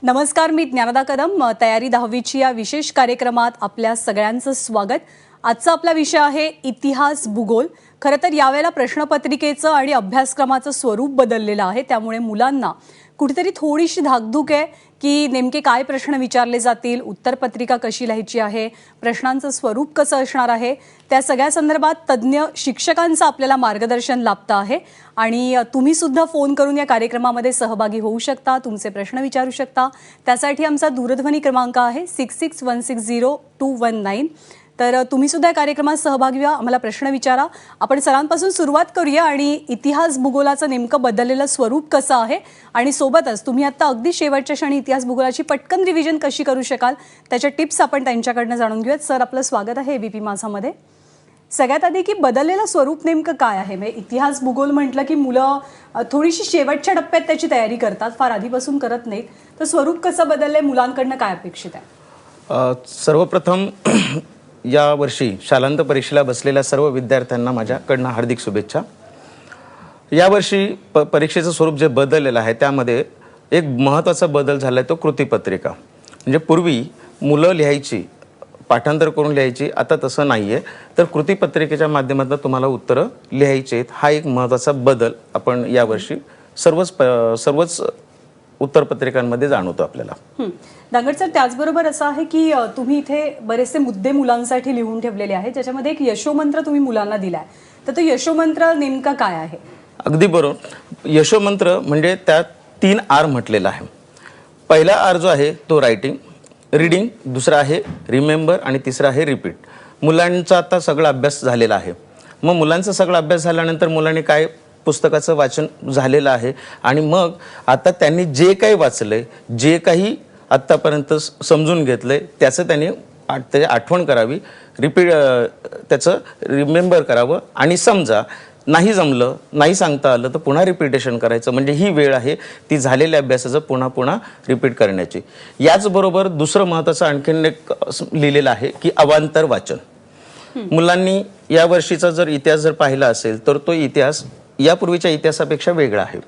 नमस्कार, मी ज्ञानदा कदम. तयारी 10वीची या विशेष कार्यक्रमात आपल्या सगळ्यांचं स्वागत. आजचा आपला विषय आहे इतिहास भूगोल. खरं तर यावेळेला प्रश्नपत्रिकेचं आणि अभ्यासक्रमाचं स्वरूप बदललेलं आहे, त्यामुळे मुलांना कुठेतरी थोडीशी धाकधूक आहे की नेमके काय प्रश्न विचारले जातील, उत्तरपत्रिका कशी लिहायची आहे, प्रश्नांचं स्वरूप कसं असणार आहे, त्या सगळ्या संदर्भात तज्ज्ञ शिक्षकांचं आपल्याला मार्गदर्शन लाभतं आहे. आणि तुम्ही सुद्धा फोन करून या कार्यक्रमामध्ये सहभागी होऊ शकता, तुमचे प्रश्न विचारू शकता. त्यासाठी आमचा दूरध्वनी क्रमांक आहे 66160219. तर तुम्ही सुद्धा या कार्यक्रमात सहभागी व्हा, आम्हाला प्रश्न विचारा. आपण सरांपासून सुरुवात करूया आणि इतिहास भूगोलाचं नेमकं बदललेलं स्वरूप कसं आहे आणि सोबतच तुम्ही आता अगदी शेवटच्या क्षणी इतिहास भूगोलाची पटकन रिव्हिजन कशी करू शकाल त्याच्या टिप्स आपण त्यांच्याकडनं जाणून घेऊयात. सर, आपलं स्वागत आहे एबीपी माझामध्ये. सगळ्यात आधी की बदललेलं स्वरूप नेमकं काय आहे? म्हणजे इतिहास भूगोल म्हटलं की मुलं थोडीशी शेवटच्या टप्प्यात त्याची तयारी करतात, फार आधीपासून करत नाहीत. तर स्वरूप कसं बदललंय, मुलांकडनं काय अपेक्षित आहे? सर्वप्रथम या वर्षी शालांत परीक्षेला बसलेल्या सर्व विद्यार्थ्यांना माझ्याकडनं हार्दिक शुभेच्छा. यावर्षी परीक्षेचं स्वरूप जे बदललेलं आहे त्यामध्ये एक महत्त्वाचा बदल झाला आहे, तो कृतीपत्रिका. म्हणजे पूर्वी मुलं लिहायची, पाठांतर करून लिहायची, आता तसं नाही आहे. तर कृतीपत्रिकेच्या माध्यमातून तुम्हाला उत्तरं लिहायची आहेत. हा एक महत्त्वाचा बदल आपण यावर्षी सर्वच उत्तरपत्रिकांमध्ये जाणवतो आपल्याला. दांगड सर, त्याचबरोबर असं आहे की तुम्ही इथे बरेचसे मुद्दे मुलांसाठी लिहून ठेवलेले आहेत, ज्याच्यामध्ये एक यशोमंत्र तुम्ही मुलांना दिलाय. तर तो यशोमंत्र नेमका काय आहे? अगदी बरोबर. यशोमंत्र म्हणजे त्यात 3 आर म्हटलेला आहे. पहिला आर जो आहे तो रीडिंग, दुसरा आहे रिमेंबर आणि तिसरा आहे रिपीट. मुलांचा आता सगळा अभ्यास झालेला आहे. मग मुलांचा सगळा अभ्यास झाल्यानंतर मुलांनी काय पुस्तकाचं वाचन झालेलं आहे आणि मग आता त्यांनी जे काही वाचलंय, जे काही आत्तापर्यंत समजून घेतलंय त्याचं त्यांनी आठवण करावी, त्याचं रिमेंबर करावं आणि समजा नाही जमलं, नाही सांगता आलं तर पुन्हा रिपिटेशन करायचं. म्हणजे ही वेळ आहे ती झालेल्या अभ्यासाचं पुन्हा रिपीट करण्याची. याचबरोबर दुसरं महत्त्वाचं आणखीन एक लिहिलेलं आहे की अवांतर वाचन. मुलांनी या वर्षीचा जर इतिहास जर पाहिला असेल तर तो इतिहास यापूर्वीच्या इतिहासापेक्षा वेगळा आहे.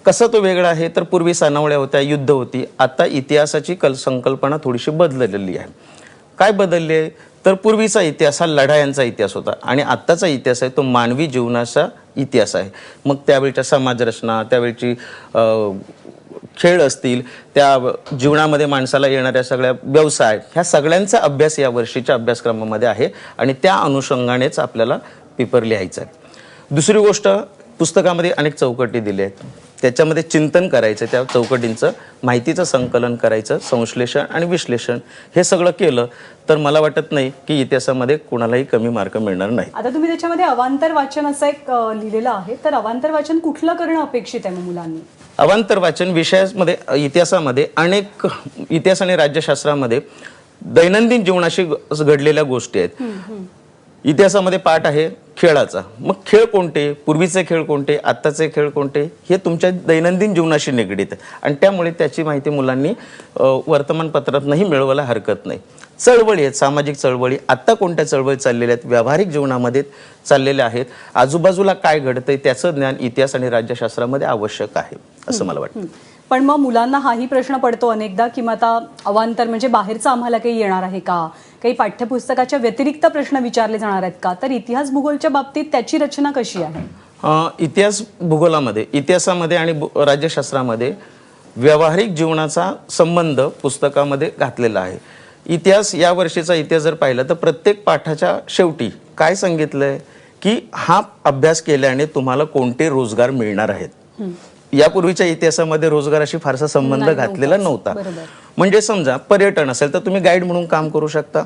कसा तो वेगळा आहे तर पूर्वी सनावळ्या होत्या, युद्ध होती. आता इतिहासाची संकल्पना थोडीशी बदललेली आहे. काय बदलली आहे तर पूर्वीचा इतिहास हा लढायांचा इतिहास होता आणि आत्ताचा इतिहास आहे तो मानवी जीवनाचा इतिहास आहे. मग त्यावेळच्या समाजरचना, त्यावेळची खेळ असतील, त्या जीवनामध्ये माणसाला येणाऱ्या सगळ्या व्यवसाय, ह्या सगळ्यांचा अभ्यास या वर्षीच्या अभ्यासक्रमामध्ये आहे आणि त्या अनुषंगानेच आपल्याला पेपर लिहायचा आहे. दुसरी गोष्ट, पुस्तकामध्ये अनेक चौकटी दिल्या आहेत, त्याच्यामध्ये चिंतन करायचं, त्या चौकटींचं माहितीचं संकलन करायचं, संश्लेषण आणि विश्लेषण हे सगळं केलं तर मला वाटत नाही की इतिहासामध्ये कोणालाही कमी मार्क मिळणार नाही. आता तुम्ही त्याच्यामध्ये अवांतर वाचन असं एक लिहिलेलं आहे, तर अवांतर वाचन कुठलं करणं अपेक्षित आहे मुलांनी? अवांतर वाचन विषयामध्ये इतिहासामध्ये अनेक इतिहास आणि राज्यशास्त्रामध्ये दैनंदिन जीवनाशी घडलेल्या गोष्टी आहेत. इतिहासामध्ये पाठ आहे खेळाचा. मग खेळ कोणते, पूर्वीचे खेळ कोणते, आत्ताचे खेळ कोणते, हे तुमच्या दैनंदिन जीवनाशी निगडीत आहे आणि त्यामुळे त्याची माहिती मुलांनी वर्तमानपत्रातनंही मिळवायला हरकत नाही. चळवळी आहेत, सामाजिक चळवळी, आत्ता कोणत्या चळवळी चाललेल्या आहेत, व्यावहारिक जीवनामध्ये चाललेल्या आहेत, आजूबाजूला काय घडतंय त्याचं ज्ञान इतिहास आणि राज्यशास्त्रामध्ये आवश्यक आहे असं मला वाटतं. पण मग मुलांना हाही प्रश्न पडतो अनेकदा की मग आता अवांतर म्हणजे बाहेरचं आम्हाला काही येणार आहे का, काही पाठ्यपुस्तकाच्या व्यतिरिक्त प्रश्न विचारले जाणार आहेत का? तर इतिहास भूगोलच्या बाबतीत त्याची रचना कशी आहे? इतिहासामध्ये आणि राज्यशास्त्रामध्ये व्यावहारिक जीवनाचा संबंध पुस्तकामध्ये घातलेला आहे. इतिहास, या वर्षीचा इतिहास जर पाहिला तर प्रत्येक पाठाच्या शेवटी काय सांगितलंय की हा अभ्यास केल्याने तुम्हाला कोणते रोजगार मिळणार आहेत. यापूर्वीच्या इतिहासामध्ये रोजगाराशी फारसा संबंध घातलेला नव्हता. म्हणजे समजा पर्यटन असेल तर तुम्ही गाईड म्हणून काम करू शकता.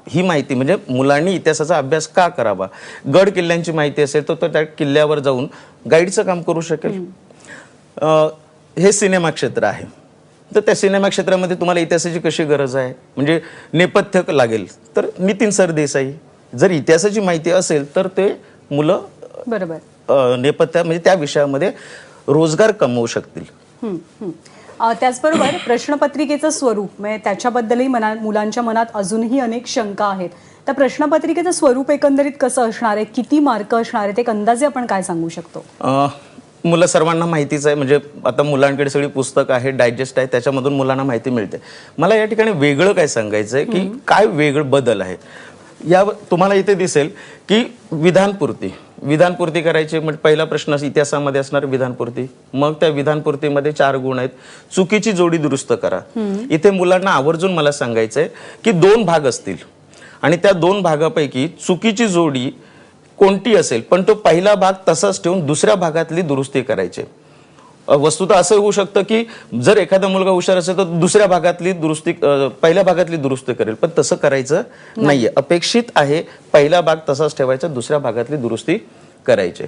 ही माहिती म्हणजे मुलांनी इतिहासाचा अभ्यास का करावा. गड किल्ल्यांची माहिती असेल तर त्या किल्ल्यावर जाऊन गाईडचं काम करू शकेल. हे सिनेमा क्षेत्र आहे तर त्या सिनेमा क्षेत्रामध्ये तुम्हाला इतिहासाची कशी गरज आहे, म्हणजे नेपथ्य लागेल तर नितीन सरदेसाई. जर इतिहासाची माहिती असेल तर ते मुलं नेपथ्य म्हणजे त्या विषयामध्ये रोजगार कमवू शकतील. त्याचबरोबर प्रश्नपत्रिकेचं स्वरूप म्हणजे त्याच्याबद्दलही मुलांच्या मनात अजूनही अनेक शंका आहेत. तर प्रश्नपत्रिकेचं स्वरूप एकंदरीत कसं असणार आहे, किती मार्क असणार आहेत, एक अंदाजे आपण काय सांगू शकतो? मुलं सर्वांना माहितीच आहे, म्हणजे आता मुलांकडे सगळी पुस्तकं आहे, डायजेस्ट आहे, त्याच्यामधून मुलांना माहिती मिळते. मला या ठिकाणी वेगळं काय सांगायचं आहे की काय वेगळं बदल आहे. या तुम्हाला इथे दिसेल की विधानपूर्ती करायची म्हणजे पहिला प्रश्न इतिहासामध्ये असणार विधानपूर्ती. मग त्या विधानपूर्तीमध्ये 4 गुण आहेत. चुकीची जोडी दुरुस्त करा. इथे मुलांना आवर्जून मला सांगायचंय की 2 भाग असतील आणि त्या 2 भागापैकी चुकीची जोडी कोणती असेल पण तो पहिला भाग तसाच ठेवून दुसऱ्या भागातली दुरुस्ती करायची. वस्तुतः असं होऊ शकतं की जर एखादा मुलगा हुशार असेल तर दुसऱ्या भागातली दुरुस्ती पहिल्या भागातली दुरुस्ती करेल, पण तसं करायचं नाहीये. अपेक्षित आहे पहिला भाग तसाच ठेवायचा, दुसऱ्या भागातली दुरुस्ती करायची.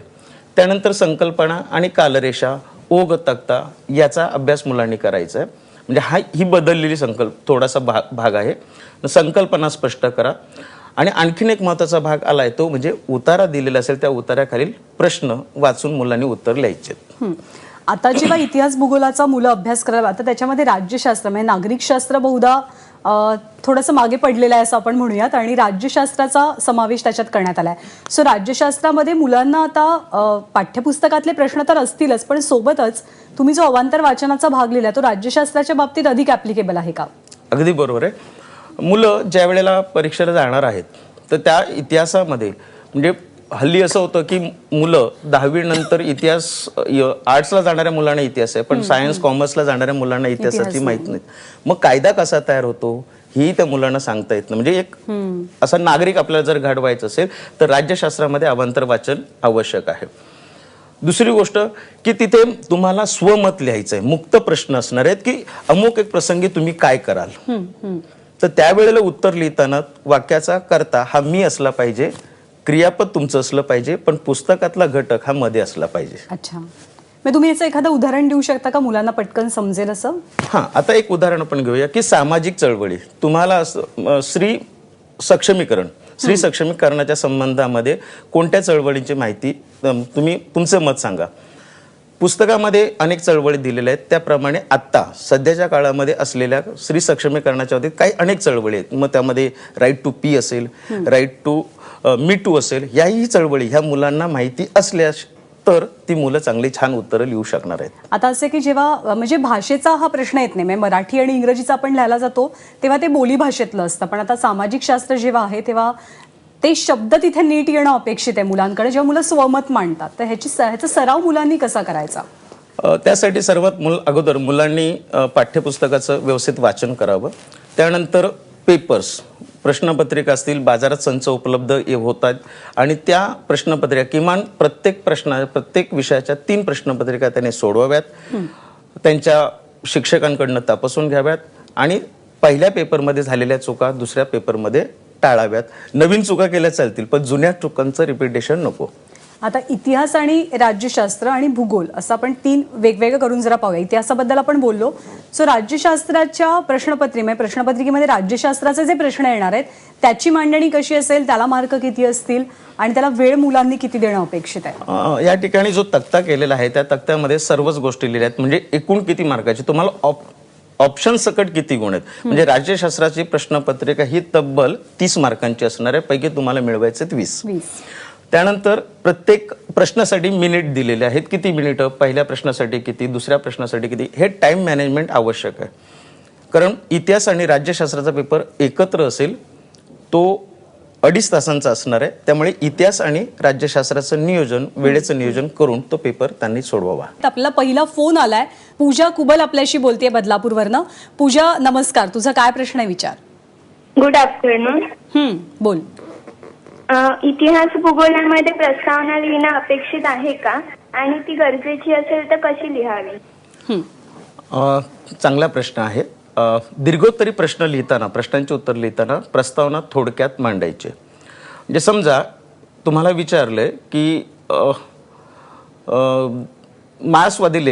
त्यानंतर संकल्पना आणि कालरेषा, ओघ तक्ता याचा अभ्यास मुलांनी करायचा आहे. म्हणजे ही बदललेली थोडासा भाग आहे. संकल्पना स्पष्ट करा. आणि आणखीन एक महत्त्वाचा भाग आलाय तो म्हणजे उतारा दिलेला असेल त्या उतार्याखालील प्रश्न वाचून मुलांनी उत्तर लिहायचे. आता जेव्हा इतिहास भूगोलाचा मुलं अभ्यास करायला आता त्याच्यामध्ये राज्यशास्त्र म्हणजे नागरिकशास्त्र बहुधा थोडंसं मागे पडलेलं आहे असं आपण म्हणूयात आणि राज्यशास्त्राचा समावेश त्याच्यात करण्यात आलाय. सो राज्यशास्त्रामध्ये मुलांना आता पाठ्यपुस्तकातले प्रश्न तर असतीलच पण सोबतच तुम्ही जो अवांतर वाचनाचा भाग लिहिला तो राज्यशास्त्राच्या बाबतीत अधिक ऍप्लिकेबल आहे का? अगदी बरोबर आहे. मुलं ज्या वेळेला परीक्षेला जाणार आहेत तर त्या इतिहासामध्ये म्हणजे हल्ली असं होतं की मुलं 10वी नंतर इतिहास आर्ट्सला जाणाऱ्या मुलांना इतिहास आहे पण सायन्स कॉमर्सला जाणाऱ्या मुलांना इतिहासाची माहित नाही. मग कायदा कसा तयार होतो ही त्या मुलांना सांगता येत नाही. म्हणजे एक असा नागरिक आपल्याला जर घडवायचा असेल तर राज्यशास्त्रामध्ये अवांतर वाचन आवश्यक आहे. दुसरी गोष्ट की तिथे तुम्हाला स्वमत लिहायचं आहे. मुक्त प्रश्न असणार आहेत की अमुक एक प्रसंगी तुम्ही काय कराल. तर त्यावेळेला उत्तर लिहिताना वाक्याचा कर्ता हा मी असला पाहिजे, क्रियापद तुमचं असलं पाहिजे, पण पुस्तकातला घटक हा मध्ये असला पाहिजे. अच्छा, मग तुम्ही याचं एखादं उदाहरण देऊ शकता का मुलांना पटकन समजेल असं? हां, आता एक उदाहरण आपण घेऊया की सामाजिक चळवळी तुम्हाला स्त्री सक्षमीकरणाच्या संबंधामध्ये कोणत्या चळवळींची माहिती तुम्ही तुमचं मत सांगा. पुस्तकामध्ये अनेक चळवळी दिलेल्या आहेत त्याप्रमाणे आत्ता सध्याच्या काळामध्ये असलेल्या स्त्री सक्षमीकरणाच्या बाबतीत काही अनेक चळवळी आहेत. मग त्यामध्ये राईट टू पी असेल, राईट टू मी टू असेल, याही चळवळी ह्या मुलांना माहिती असल्यास तर ती मुलं चांगली छान उत्तरं लिहू शकणार आहेत. आता असे की जेव्हा म्हणजे भाषेचा हा प्रश्न येत नाही, मराठी आणि इंग्रजीचा आपण लिहायला जातो तेव्हा ते बोली भाषेतलं असतं, पण आता सामाजिक शास्त्र जेव्हा आहे तेव्हा ते शब्द तिथे नीट येणं अपेक्षित आहे मुलांकडे जेव्हा मुलं स्वमत मांडतात. तर ह्याचा सराव मुलांनी कसा करायचा? त्यासाठी सर्वात अगोदर मुलांनी पाठ्यपुस्तकाचं व्यवस्थित वाचन करावं. त्यानंतर पेपर्स प्रश्नपत्रिका असतील, बाजारात संच उपलब्ध होतात आणि त्या प्रश्नपत्रिका किमान प्रत्येक विषयाच्या 3 प्रश्नपत्रिका त्याने सोडवाव्यात. त्यांच्या शिक्षकांकडनं तपासून घ्याव्यात आणि पहिल्या पेपरमध्ये झालेल्या चुका दुसऱ्या पेपरमध्ये टाळाव्यात. नवीन चुका केल्या चालतील पण जुन्या चुकांचं रिपिटेशन नको. आता इतिहास आणि राज्यशास्त्र आणि भूगोल असं आपण 3 वेगवेगळं करून जरा पाहूया. इतिहासाबद्दल आपण बोललो. सो राज्यशास्त्राच्या प्रश्नपत्रिकेमध्ये राज्यशास्त्राचे जे प्रश्न येणार आहेत त्याची मांडणी कशी असेल, त्याला मार्क किती असतील आणि त्याला वेळ मुलांनी किती देणं अपेक्षित आहे? या ठिकाणी जो तक्ता केलेला आहे त्या तक्त्यामध्ये सर्वच गोष्टी लिहिल्या आहेत. म्हणजे एकूण किती मार्काची तुम्हाला ऑप्शन सकट किती गुण आहेत. म्हणजे राज्यशास्त्राची प्रश्नपत्रिका ही तब्बल 30 मार्कांची असणार आहे, पैकी तुम्हाला मिळवायचे 20. त्यानंतर प्रत्येक प्रश्नासाठी मिनिट दिलेले आहेत. किती मिनिटं, पहिल्या प्रश्नासाठी किती, दुसऱ्या प्रश्नासाठी किती, हे टाइम मॅनेजमेंट आवश्यक आहे. कारण इतिहास आणि राज्यशास्त्राचा पेपर एकत्र असेल तो 2.5 तासांचा असणार आहे. त्यामुळे इतिहास आणि राज्यशास्त्राचं नियोजन, वेळेचं नियोजन करून तो पेपर त्यांनी सोडवावा. आपला पहिला फोन आलाय. पूजा कुबल आपल्याशी बोलतेय बदलापूरवरनं. पूजा नमस्कार, तुझा काय प्रश्न आहे विचार. Good afternoon. बोल. इतिहास भूगोलामध्ये प्रस्तावना लिहिणं अपेक्षित आहे का आणि ती गरजेची असेल तर कशी लिहावी? चांगला प्रश्न आहे. दीर्घोत्तरी प्रश्न लिहिताना, प्रश्नांचे उत्तर लिहिताना प्रस्तावना थोडक्यात मांडायचे. म्हणजे समजा तुम्हाला विचारलंय की मासवादी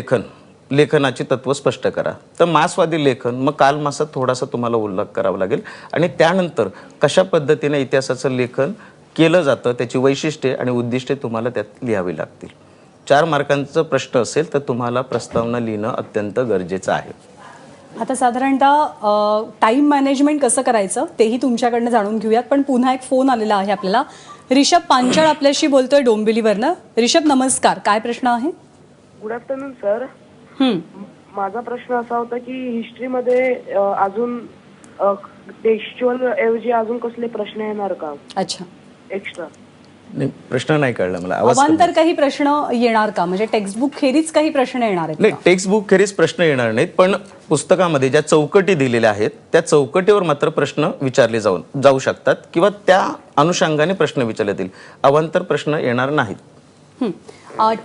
लेखनाची तत्व स्पष्ट करा. तर मासवादी लेखन मग कालमासात थोडासा तुम्हाला उल्लेख करावा लागेल आणि त्यानंतर कशा पद्धतीने इतिहासाचं लेखन केलं जातं त्याची वैशिष्ट्ये आणि उद्दिष्टे तुम्हाला त्यात लिहावी लागतील. 4 मार्कांचा प्रश्न असेल तर तुम्हाला प्रस्तावना लिहिणं अत्यंत गरजेचं आहे. आता साधारणतः टाइम मॅनेजमेंट कसं करायचं तेही तुमच्याकडनं जाणून घेऊयात, पण पुन्हा एक फोन आलेला आहे आपल्याला. रिषभ पांचाळ आपल्याशी बोलतोय डोंबिवलीवरनं. रिषभ नमस्कार, काय प्रश्न आहे? Good afternoon sir. हं. माझा प्रश्न असा होता की हिस्ट्रीमध्ये अजून टेक्स्च्युअल ऐवजी अजून कसले प्रश्न येणार का अच्छा. एक्स्ट्रा? नाही, प्रश्न नाही कळला मला. आवाज कमी. अवांतर काही प्रश्न येणार का, म्हणजे टेक्स्टबुक खेरीज काही प्रश्न येणार आहेत नाही, का? टेक्स्ट बुक खेरीज प्रश्न येणार नाहीत, पण पुस्तकामध्ये ज्या चौकटी दिलेल्या आहेत त्या चौकटीवर मात्र प्रश्न विचारले जाऊ शकतात किंवा त्या अनुषंगाने प्रश्न विचारले जातील. अवांतर प्रश्न येणार नाहीत.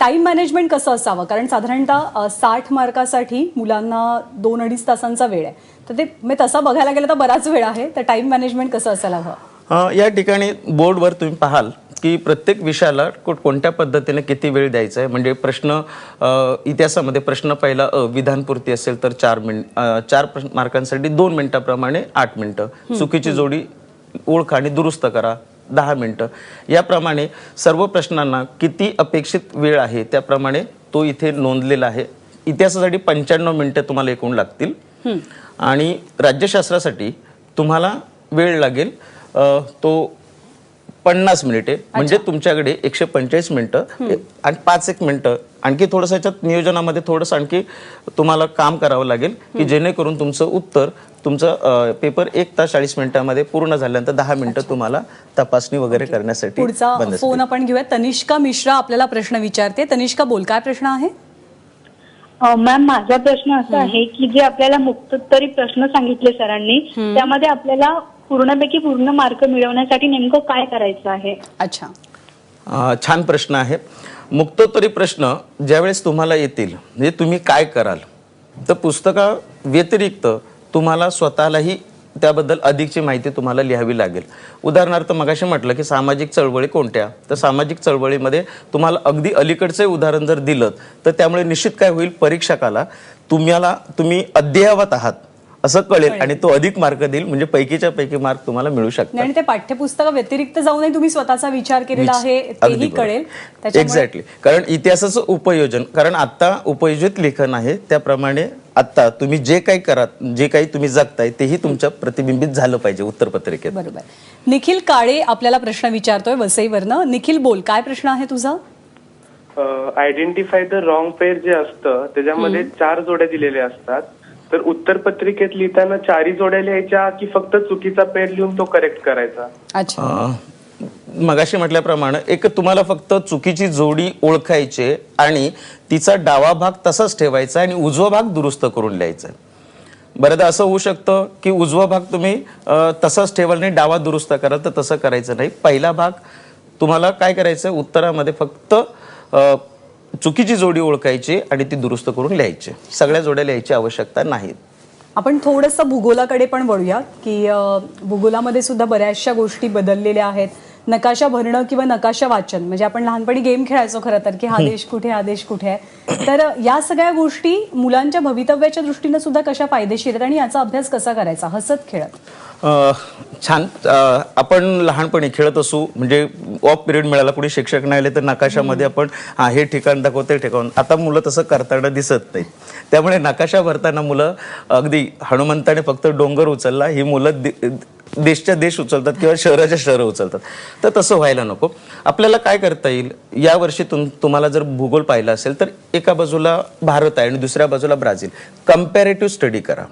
टाइम मॅनेजमेंट कसं असावं, कारण साधारणतः 60 मार्कासाठी मुलांना 2-2.5 तासांचा वेळ आहे, तर ते म्हणजे तसं बघायला गेलं तर बराच वेळ आहे, तर टाइम मॅनेजमेंट कसं असायला हवं? या ठिकाणी बोर्डवर तुम्ही पाहाल की प्रत्येक विषयाला कोणत्या पद्धतीने किती वेळ द्यायचा आहे. म्हणजे प्रश्न इतिहासामध्ये प्रश्न पहिला विधानपूर्ती असेल तर 4 मार्कांसाठी 2 मिनिटाप्रमाणे 8 मिनिटं, चुकीची जोडी ओळखा आणि दुरुस्त करा 10 मिनिटं. याप्रमाणे सर्व प्रश्नांना किती अपेक्षित वेळ आहे त्याप्रमाणे तो इथे नोंदलेला आहे. इतिहासासाठी 95 मिनिटं तुम्हाला एकूण लागतील आणि राज्यशास्त्रासाठी तुम्हाला वेळ लागेल तो 50 मिनिटे. म्हणजे तुमच्याकडे 145 मिनिटं आणि 5-1 मिनिटं आणखी थोडंसं याच्यात नियोजनामध्ये थोडंसं आणखी तुम्हाला काम करावं लागेल की जेणेकरून तुमचं पेपर 1 तास 40 मिनिटांमध्ये पूर्ण झाल्यानंतर 10 मिनिटं तुम्हाला तपासणी वगैरे करण्यासाठी पुढचा बंद असतील. फोन आपण घेऊया. तनिष्का मिश्रा आपल्याला प्रश्न विचारते. तनिष्का, बोल, काय प्रश्न आहे? मॅम, माझा प्रश्न असा आहे की जे आपल्याला मुक्तोत्तरी प्रश्न सांगितले सरांनी, त्यामध्ये आपल्याला पूर्णपैकी पूर्ण मार्क मिळवण्यासाठी नेमकं काय करायचं आहे? अच्छा. छान प्रश्न आहे. मुक्तोत्तरी प्रश्न ज्यावेळेस तुम्हाला येतील म्हणजे तुम्ही काय कराल, तर पुस्तका व्यतिरिक्त तुम्हाला स्वतःलाही त्याबद्दल अधिकची माहिती तुम्हाला लिहावी लागेल. उदाहरणार्थ मगाशी म्हटलं की सामाजिक चळवळी कोणत्या, तर सामाजिक चळवळीमध्ये तुम्हाला अगदी अलीकडचे उदाहरण जर दिलं तर त्यामुळे निश्चित काय होईल, परीक्षकाला तुम्ही अद्ययावत आहात असं कळेल आणि तो अधिक मार्क देईल. म्हणजे पैकीच्या पैकी मार्क तुम्हाला मिळू शकतात. आणि ते पाठ्यपुस्तका व्यतिरिक्त जाऊनही तुम्ही स्वतःचा विचार केलेला आहे तेही कळेल. एक्झॅक्टली. कारण इतिहासाचं उपयोजन, कारण आता उपयोजित लेखन आहे त्याप्रमाणे आता तुम्ही जे काही तुम्ही जगताय तेही तुमच्या प्रतिबिंबित झालं पाहिजे उत्तरपत्रिकेत. बरोबर. निखिल काळे आपल्याला प्रश्न विचारतोय वसईवरनं. निखिल, बोल, काय प्रश्न आहे तुझा? आयडेंटिफाय द रॉंग पेअर जे असतं त्याच्यामध्ये 4 जोड्या दिलेल्या असतात, तर उत्तरपत्रिकेत लिहिताना 4 जोड्या लिहायच्या की फक्त चुकीचा पेअर लिहून तो करेक्ट करायचा? अच्छा. मगाशी म्हटल्याप्रमाणे एक तुम्हाला फक्त चुकीची जोडी ओळखायची आणि तिचा डावा भाग तसाच ठेवायचा आणि उजवा भाग दुरुस्त करून लिहायचा. बऱ्याचदा असं होऊ शकतं की उजवा भाग तुम्ही तसाच ठेवाल आणि डावा दुरुस्त कराल, तर तसं करायचं नाही. पहिला भाग तुम्हाला काय करायचं, उत्तरामध्ये फक्त चुकीची जोडी ओळखायची आणि ती दुरुस्त करून लिहायची. सगळ्या जोड्या लिहायची आवश्यकता नाही. आपण थोडंसं भूगोलाकडे पण वळूया की भूगोलामध्ये सुद्धा बऱ्याचशा गोष्टी बदललेल्या आहेत. नकाशा भरणं किंवा नकाशा वाचन, म्हणजे आपण लहानपणी गेम खेळायचो खरं तर की हा देश कुठे, हा देश कुठे आहे. तर या सगळ्या गोष्टी मुलांच्या भवितव्याच्या दृष्टीने सुद्धा कशा फायदेशीर आहेत आणि याचा अभ्यास कसा करायचा हसत खेळत? छान. आपण लहानपणी खेळत असू, म्हणजे ऑफ पिरियड मिळाला, कुणी शिक्षक नाही आले तर नकाशामध्ये आपण हे ठिकाण दाखव ते ठिकाण. आता मुलं तसं करताना दिसत नाही. त्यामुळे नकाशा भरताना मुलं अगदी हनुमंताने फक्त डोंगर उचलला, ही मुलं देशच्या देश उचलतात किंवा शहराच्या शहरं उचलतात. तर तसं व्हायला नको. आपल्याला काय करता येईल, यावर्षी तुम्हाला जर भूगोल पाहिला असेल तर एका बाजूला भारत आहे आणि दुसऱ्या बाजूला ब्राझील. कम्पॅरेटिव्ह स्टडी करा.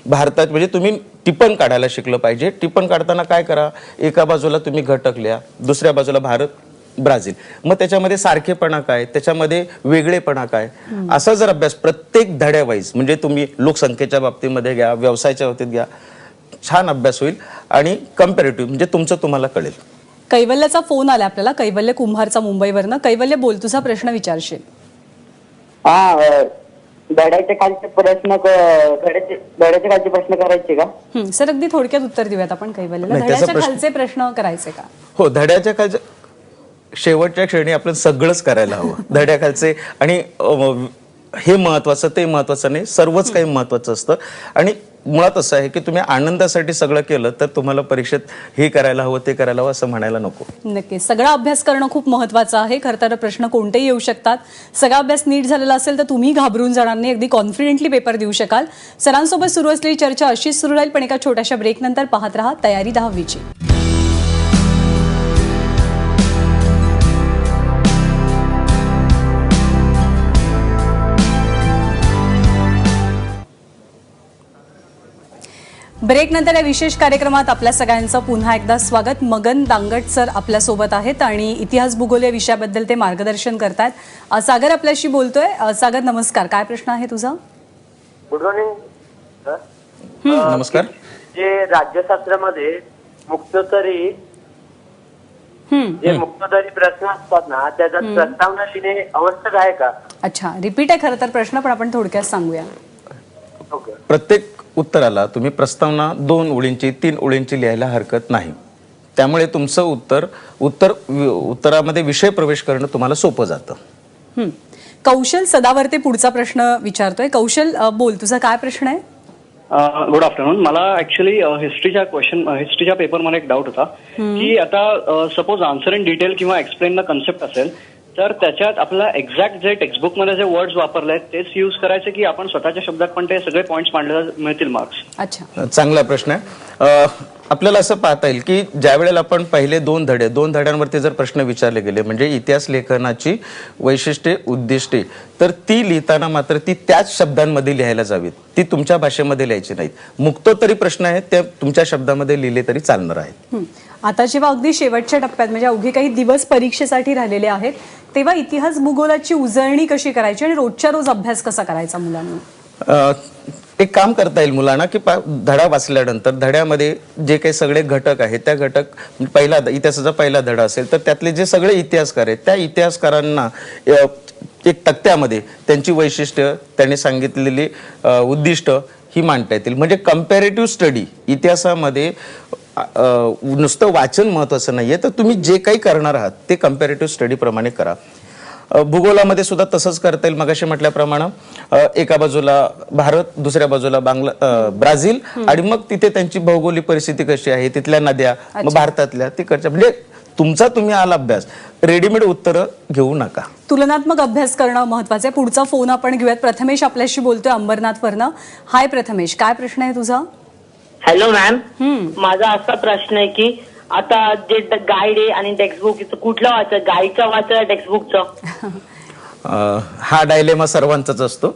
भारतात म्हणजे तुम्ही टिपण काढायला शिकलं पाहिजे. टिपण काढताना काय करा, एका बाजूला तुम्ही घटक लिहा, दुसऱ्या बाजूला भारत, ब्राझील. मग त्याच्यामध्ये सारखेपणा काय, त्याच्यामध्ये वेगळेपणा काय, असा जर अभ्यास प्रत्येक धड्यावाईज, म्हणजे तुम्ही लोकसंख्येच्या बाबतीमध्ये घ्या, व्यवसायाच्या बाबतीत घ्या, छान अभ्यास होईल आणि कम्पॅरेटिव्ह म्हणजे तुमचं तुम्हाला कळेल. कैवल्याचा फोन आला आपल्याला, कैवल्य कुंभारचा मुंबईवरनं. कैवल्य, बोल, तुझा प्रश्न विचारशील. धड्याच्या खालचे प्रश्न धड्याच्या खालचे प्रश्न करायचे का? सर, अगदी थोडक्यात उत्तर देऊयात आपण कैवल्याला. धड्याच्या खालचे प्रश्न करायचे का? हो, धड्याच्या खालचे शेवटच्या क्षणी आपण सगळंच करायला हवं. धड्याखालचे आणि हे महत्वाचं ते महत्वाचं नाही, सर्वच काही महत्वाचं असतं. आणि मुळात असं आहे की तुम्ही आनंदासाठी सगळं केलं तर तुम्हाला परीक्षेत हे करायला हवं ते करायला हवं असं म्हणायला नको. नक्की सगळा अभ्यास करणं खूप महत्वाचं आहे. खरं तर प्रश्न कोणतेही येऊ शकतात. सगळा अभ्यास नीट झालेला असेल तर तुम्ही घाबरून जाणार नाही, अगदी कॉन्फिडेंटली पेपर देऊ शकाल. सरांसोबत सुरू असलेली चर्चा अशीच सुरू राहील, पण एका छोट्याशा ब्रेकनंतर पाहत रहा तयारी 10वीची. ब्रेकनंतर या विशेष कार्यक्रमात आपल्या सगळ्यांचं पुन्हा एकदा स्वागत. मगन दांगट सर आपल्यासोबत आहेत आणि इतिहास भूगोल या विषयाबद्दल ते मार्गदर्शन करतात. सागर आपल्याशी बोलतोय. सागर नमस्कार, काय प्रश्न आहे तुझा? Good morning sir. नमस्कार. जे राज्यशास्त्रामध्ये मुक्तोत्तरी प्रश्न असतात ना, त्याच्यात प्रस्तावना लिहिणे आवश्यक आहे का? अच्छा, रिपीट आहे खरं तर प्रश्न, पण आपण थोडक्यात सांगूया. ओके. प्रत्येक उत्तराला तुम्ही प्रस्तावना 2 ओळींची 3 ओळींची लिहायला हरकत नाही. त्यामुळे तुमचं उत्तरामध्ये विषय प्रवेश करणं तुम्हाला सोपं जातं. कौशल सदावर्ते पुढचा प्रश्न विचारतोय. कौशल बोल, तुझा काय प्रश्न आहे? Good afternoon. मला ऍक्च्युली हिस्ट्रीच्या पेपरमध्ये एक डाऊट होता की आता सपोज आन्सर इन डिटेल किंवा एक्सप्लेन द कन्सेप्ट असेल तर त्याच्यात आपल्याला एक्झॅक्ट जे टेक्स्टबुक मध्ये जे वर्ड्स वापरले आहेत तेच यूज करायचे की आपण स्वतःच्या शब्दात पण ते सगळे पॉइंट्स मांडले मिळतील मार्क्स? अच्छा, चांगला प्रश्न आहे. आपल्याला असं पाहता येईल की ज्या वेळेला आपण पहिले 2 धड्यांवरती जर प्रश्न विचारले गेले म्हणजे इतिहास लेखनाची वैशिष्ट्ये उद्दिष्टे, तर ती लिहिताना मात्र ती त्याच शब्दांमध्ये लिहायला जावीत. ती तुमच्या भाषेमध्ये लिहायची नाहीत. मुक्तोत्तरी प्रश्न आहेत ते तुमच्या शब्दामध्ये लिहिले तरी चालणार आहेत. आता जेव्हा अगदी शेवटच्या टप्प्यात म्हणजे अवघे काही दिवस परीक्षेसाठी राहिलेले आहेत तेव्हा इतिहास भूगोलाची उजळणी कशी करायची आणि रोजच्या रोज अभ्यास कसा करायचा मुलांनी? एक काम करता येईल मुलांना की धडा वाचल्यानंतर धड्यामध्ये जे काही सगळे घटक आहेत त्या इतिहासाचा पहिला धडा असेल तर त्यातले जे सगळे इतिहासकार आहेत त्या इतिहासकारांना एक तक्त्यामध्ये त्यांची वैशिष्ट्य, त्यांनी सांगितलेली उद्दिष्ट ही मांडता येतील. म्हणजे कम्पॅरेटिव्ह स्टडी इतिहासामध्ये नुसतं वाचन महत्वाचं नाहीये, तर तुम्ही जे काही करणार आहात ते कम्पॅरेटिव्ह स्टडी प्रमाणे करा. भूगोलामध्ये सुद्धा तसंच करता येईल. मगाशी म्हटल्याप्रमाणे एका बाजूला भारत, दुसऱ्या बाजूला ब्राझील आणि मग तिथे त्यांची भौगोलिक परिस्थिती कशी आहे, तिथल्या नद्या, मग भारतातल्या तिकडच्या, म्हणजे तुम्ही आला अभ्यास, रेडीमेड उत्तरं घेऊ नका. तुलनात्मक अभ्यास करणं महत्वाचं आहे. पुढचा फोन आपण घेऊयात. प्रथमेश आपल्याशी बोलतोय अंबरनाथवरनं. हाय प्रथमेश, काय प्रश्न आहे तुझा? हॅलो मॅम, माझा असा प्रश्न आहे की आता जे गाईड आहे आणि टेक्स्टबुक कुठलं वाचायचं, गाईडचं वाचायचं टेक्स्टबुकचं? हा डायलेमा सर्वांचाच असतो,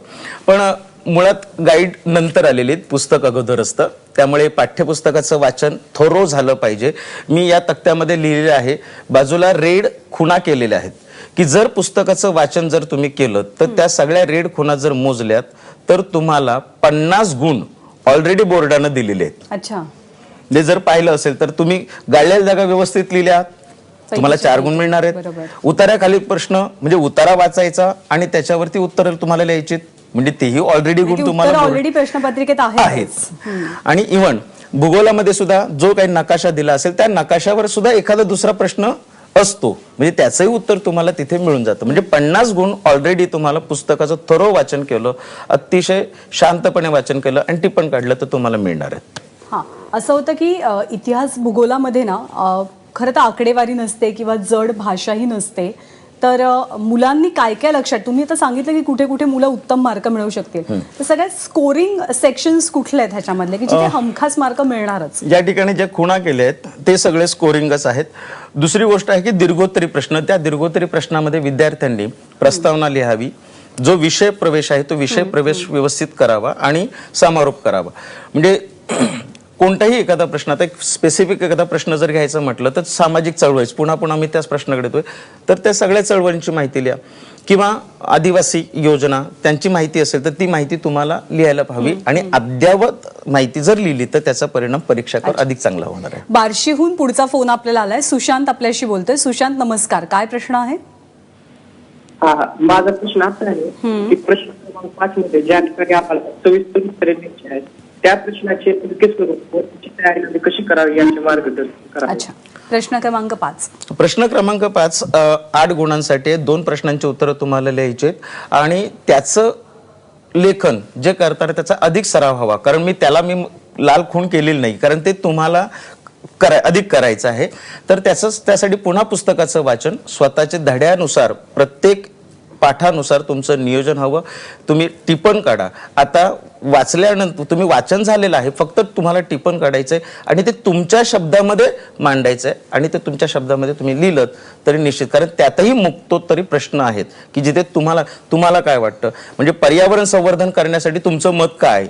पण मुळात गाईड नंतर आलेली आहेत, पुस्तक अगोदर असतं. त्यामुळे पाठ्यपुस्तकाचं वाचन थोरो झालं पाहिजे. मी या तक्त्यामध्ये लिहिलेलं आहे, बाजूला रेड खुणा केलेल्या आहेत की जर पुस्तकाचं वाचन जर तुम्ही केलं तर त्या सगळ्या रेड खुणा जर मोजल्यात तर तुम्हाला 50 गुण ऑलरेडी बोर्डानं दिलेले आहेत. अच्छा, म्हणजे जर पाहिलं असेल तर तुम्ही गाळलेल्या जागा व्यवस्थित लिहिल्या, तुम्हाला 4 गुण मिळणार आहेत. उताराखाली प्रश्न म्हणजे उतारा वाचायचा आणि त्याच्यावरती उत्तर तुम्हाला लिहायची, म्हणजे तेही ऑलरेडी गुण तुम्हाला ऑलरेडी प्रश्नपत्रिकेत आहेत. आणि इव्हन भूगोलामध्ये सुद्धा जो काही नकाशा दिला असेल त्या नकाशावर सुद्धा एखादा दुसरा प्रश्न असतो, म्हणजे त्याचंही उत्तर तुम्हाला तिथे मिळून जातं. म्हणजे 50 गुण ऑलरेडी तुम्हाला पुस्तकाचं थोरो वाचन केलं, अतिशय शांतपणे वाचन केलं आणि टिप्पण काढलं तर तुम्हाला मिळणार आहे. हा, असं होतं की इतिहास भूगोलामध्ये ना खरं तर आकडेवारी नसते किंवा जड भाषाही नसते, तर मुलांनी काय काय लक्षात, तुम्ही आता सांगितलं की कुठे कुठे मुलं उत्तम मार्क मिळवू शकतील, तर सगळ्यात स्कोरिंग सेक्शन्स कुठले आहेत ह्याच्यामधले की जिथे हमखास मार्क मिळणारच? या ठिकाणी जे खुणा केले आहेत ते सगळे स्कोरिंगच आहेत. दुसरी गोष्ट आहे की दीर्घोत्तरी प्रश्न, त्या दीर्घोत्तरी प्रश्नामध्ये विद्यार्थ्यांनी प्रस्तावना लिहावी, जो विषय प्रवेश आहे तो विषय प्रवेश व्यवस्थित करावा आणि समारोप करावा. म्हणजे कोणताही एखादा प्रश्न, आता एक स्पेसिफिक एखादा प्रश्न जर घ्यायचं म्हटलं तर सामाजिक चळवळी, पुन्हा मी त्याच प्रश्नाकडे येतोय, तर त्या सगळ्या चळवळींची माहिती लिहा किंवा आदिवासी योजना त्यांची माहिती असेल तर ती माहिती तुम्हाला लिहायला हवी आणि अद्ययावत माहिती जर लिहिली तर त्याचा परिणाम परीक्षकावर अधिक चांगला होणार आहे. बार्शीहून पुढचा फोन आपल्याला आलाय. सुशांत आपल्याशी बोलतोय. सुशांत नमस्कार, काय प्रश्न आहे? माझा प्रश्न असा आहे की प्रश्न क्रमांक 5 मध्ये ज्या ठिकाणी आपल्याला सविस्तर उत्तरे द्यायची आहेत त्या प्रश्नाचे स्वरूप तयारी कशी करावी याचे मार्गदर्शन करा. अच्छा, प्रश्न क्रमांक 5. प्रश्न क्रमांक 5 8 गुणांसाठी 2 प्रश्नांची उत्तरं तुम्हाला लिहायची आहेत आणि त्याचं लेखन जे करताना त्याचा अधिक सराव हवा, कारण मी लाल खूण केलेली नाही, कारण ते तुम्हाला अधिक करायचं आहे. तर त्यासाठी पुन्हा पुस्तकाचं वाचन, स्वतःच्या धड्यानुसार प्रत्येक पाठानुसार तुमचं नियोजन हवं. तुम्ही टिपण काढा. आता वाचल्यानंतर तुम्ही वाचन झालेलं आहे, फक्त तुम्हाला टिपण काढायचंय आणि ते तुमच्या शब्दामध्ये मांडायचंय आणि ते तुमच्या शब्दामध्ये तुम्ही लिहिलं तरी निश्चित, कारण त्यातही मुक्तोत्तरी प्रश्न आहेत की जिथे तुम्हाला काय वाटतं, म्हणजे पर्यावरण संवर्धन करण्यासाठी तुमचं मत काय,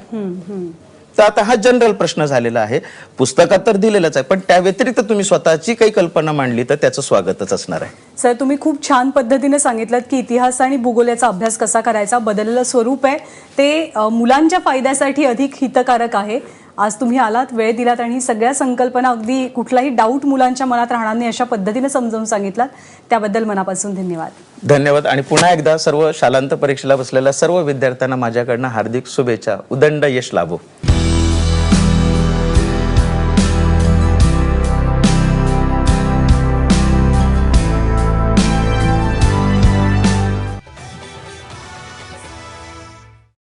तर आता हा जनरल प्रश्न झालेला आहे. पुस्तकात तर दिलेलाच आहे, पण त्या व्यतिरिक्त तुम्ही स्वतःची काही कल्पना मांडली तर त्याचं स्वागतच असणार आहे. सर, तुम्ही खूप छान पद्धतीने सांगितलं की इतिहास आणि भूगोल याचा अभ्यास कसा करायचा. बदललेलं स्वरूप आहे ते मुलांच्या फायद्यासाठी अधिक हितकारक आहे. आज तुम्ही आलात, वेळ दिलात आणि सगळ्या संकल्पना अगदी कुठलाही डाऊट मुलांच्या मनात राहणार नाही अशा पद्धतीने समजावून सांगितलात. त्याबद्दल मनापासून धन्यवाद. धन्यवाद. आणि पुन्हा एकदा सर्व शालांत परीक्षेला बसलेल्या सर्व विद्यार्थ्यांना माझ्याकडनं हार्दिक शुभेच्छा. उदंड यश लाभो.